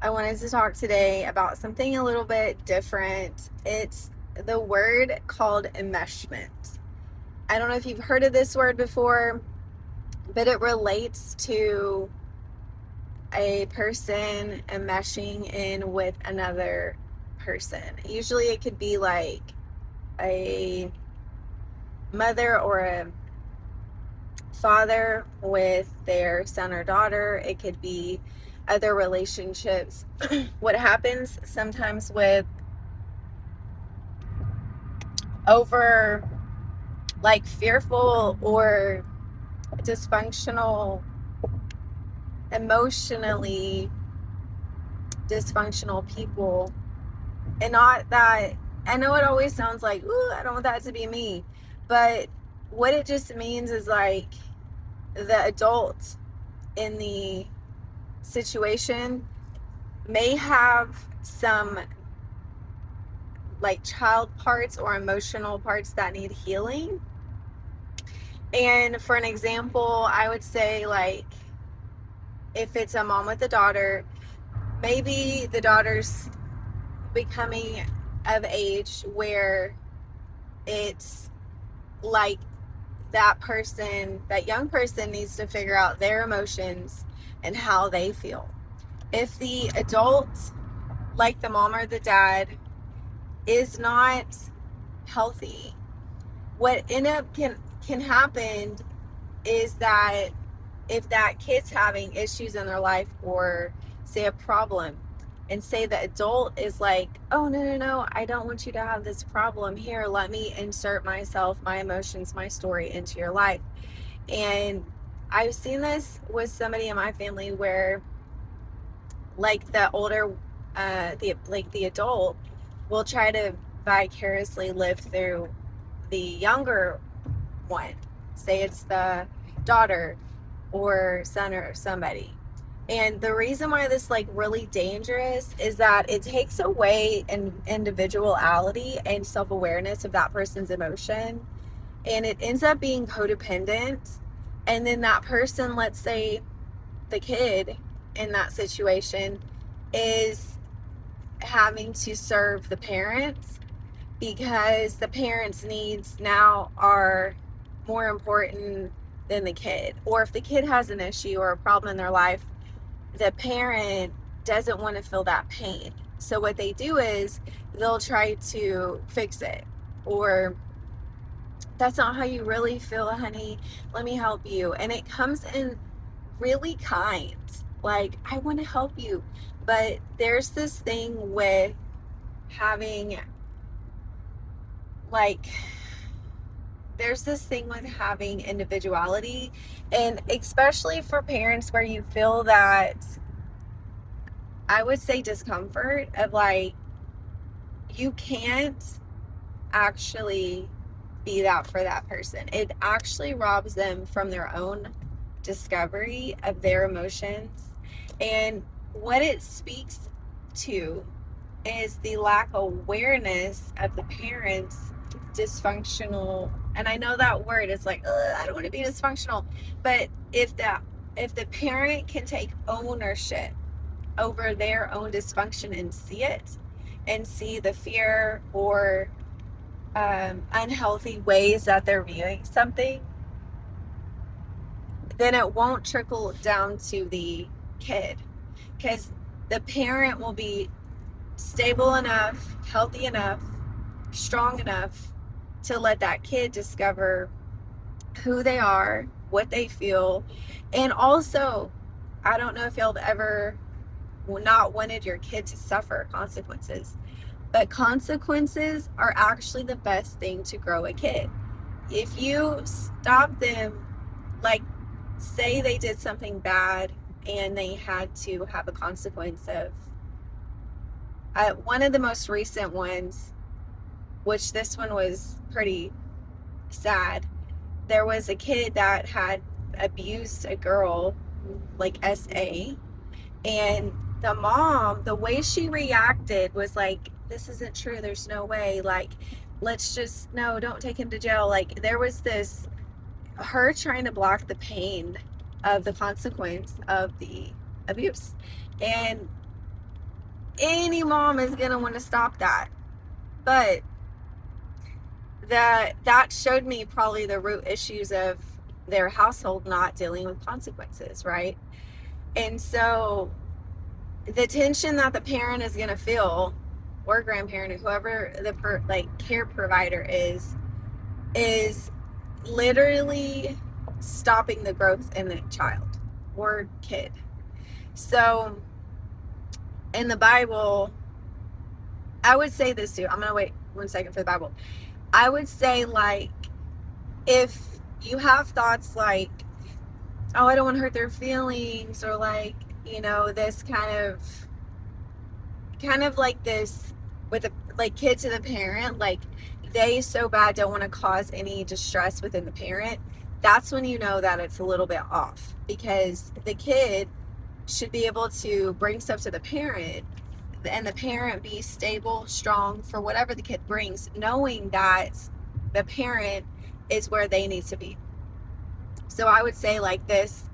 I wanted to talk today about something a little bit different. It's the word called enmeshment. I don't know if you've heard of this word before, but it relates to a person enmeshing in with another person. Usually it could be like a mother or a father with their son or daughter. It could be other relationships. What happens sometimes with over like fearful or dysfunctional, emotionally dysfunctional people, and not that I know it always sounds like, ooh, I don't want that to be me, but what it just means is like the adult in the situation may have some like child parts or emotional parts that need healing. And for an example, I would say, like, if it's a mom with a daughter, maybe the daughter's becoming of age where it's like that young person needs to figure out their emotions and how they feel. If the adult, like the mom or the dad, is not healthy, what end up can happen is that if that kid's having issues in their life or say a problem, and say the adult is like, oh, no, I don't want you to have this problem, here, let me insert myself, my emotions, my story into your life. And I've seen this with somebody in my family where like the older the adult will try to vicariously live through the younger one. Say it's the daughter or son or somebody. And the reason why this like really dangerous is that it takes away an individuality and self-awareness of that person's emotion, and it ends up being codependent. And then that person, let's say the kid in that situation, is having to serve the parents because the parents' needs now are more important than the kid. Or if the kid has an issue or a problem in their life, the parent doesn't want to feel that pain. So what they do is they'll try to fix it. Or, that's not how you really feel, honey. Let me help you. And it comes in really kind. Like, I want to help you. But there's this thing with having, like, there's this thing with having individuality, and especially for parents where you feel that, I would say, discomfort of like, you can't actually be that for that person. It actually robs them from their own discovery of their emotions. And what it speaks to is the lack of awareness of the parents' dysfunctional. And I know that word is like, I don't want to be dysfunctional, but if the parent can take ownership over their own dysfunction and see it, and see the fear or unhealthy ways that they're viewing something, then it won't trickle down to the kid, because the parent will be stable enough, healthy enough, strong enough to let that kid discover who they are, what they feel. And also, I don't know if y'all have ever not wanted your kid to suffer consequences, but consequences are actually the best thing to grow a kid. If you stop them, like, say they did something bad and they had to have a consequence of, one of the most recent ones, which this one was pretty sad. There was a kid that had abused a girl, like SA, and the mom, the way she reacted was like, this isn't true, there's no way, like, let's just, no, don't take him to jail. Like, there was this, her trying to block the pain of the consequence of the abuse. And any mom is going to want to stop that. But that showed me probably the root issues of their household not dealing with consequences, right? And so the tension that the parent is going to feel, or grandparent, or whoever the care provider is literally stopping the growth in the child or kid. So in the Bible, I would say this too. I'm going to wait 1 second for the Bible. I would say, like, if you have thoughts like, oh, I don't want to hurt their feelings, or like, you know, this kind of like this with a like kid to the parent, like they so bad don't want to cause any distress within the parent, that's when you know that it's a little bit off, because the kid should be able to bring stuff to the parent and the parent be stable, strong for whatever the kid brings, knowing that the parent is where they need to be. So I would say, like, this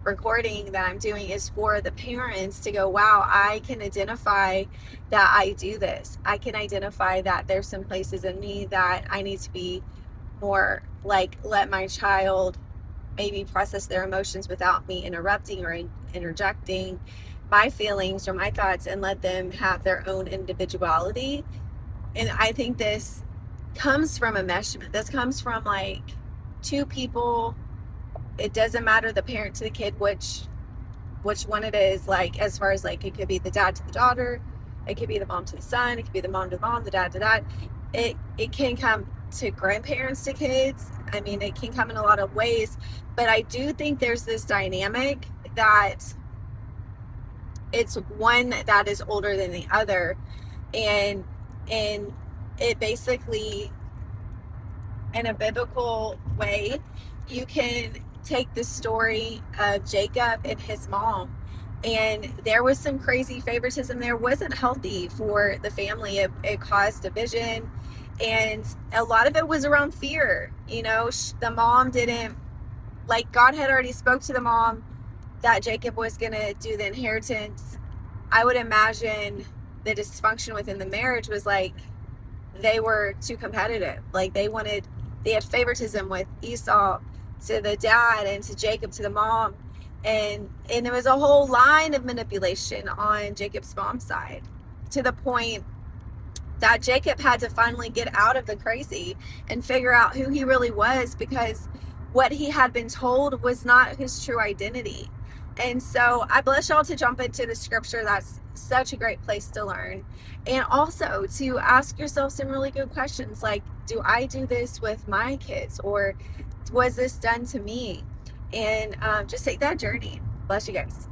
recording that I'm doing is for the parents to go, wow, I can identify that I do this. I can identify that there's some places in me that I need to be more like, let my child maybe process their emotions without me interrupting or interjecting my feelings or my thoughts, and let them have their own individuality. And I think this comes from enmeshment. This comes from like two people. It doesn't matter the parent to the kid, which one it is, like, as far as like, it could be the dad to the daughter, it could be the mom to the son, it could be the mom to the mom, the dad to dad. It can come to grandparents to kids. I mean, it can come in a lot of ways, but I do think there's this dynamic that it's one that is older than the other, and it basically, in a biblical way, you can take the story of Jacob and his mom, and there was some crazy favoritism there. Wasn't healthy for the family. It caused division, and a lot of it was around fear. You know, the mom didn't, like, God had already spoke to the mom that Jacob was going to do the inheritance. I would imagine the dysfunction within the marriage was like, they were too competitive. Like, they had favoritism with Esau to the dad and to Jacob to the mom. And there was a whole line of manipulation on Jacob's mom's side, to the point that Jacob had to finally get out of the crazy and figure out who he really was, because what he had been told was not his true identity. And so I bless y'all to jump into the scripture. That's such a great place to learn. And also to ask yourself some really good questions, like, do I do this with my kids, or was this done to me? And just take that journey. Bless you guys.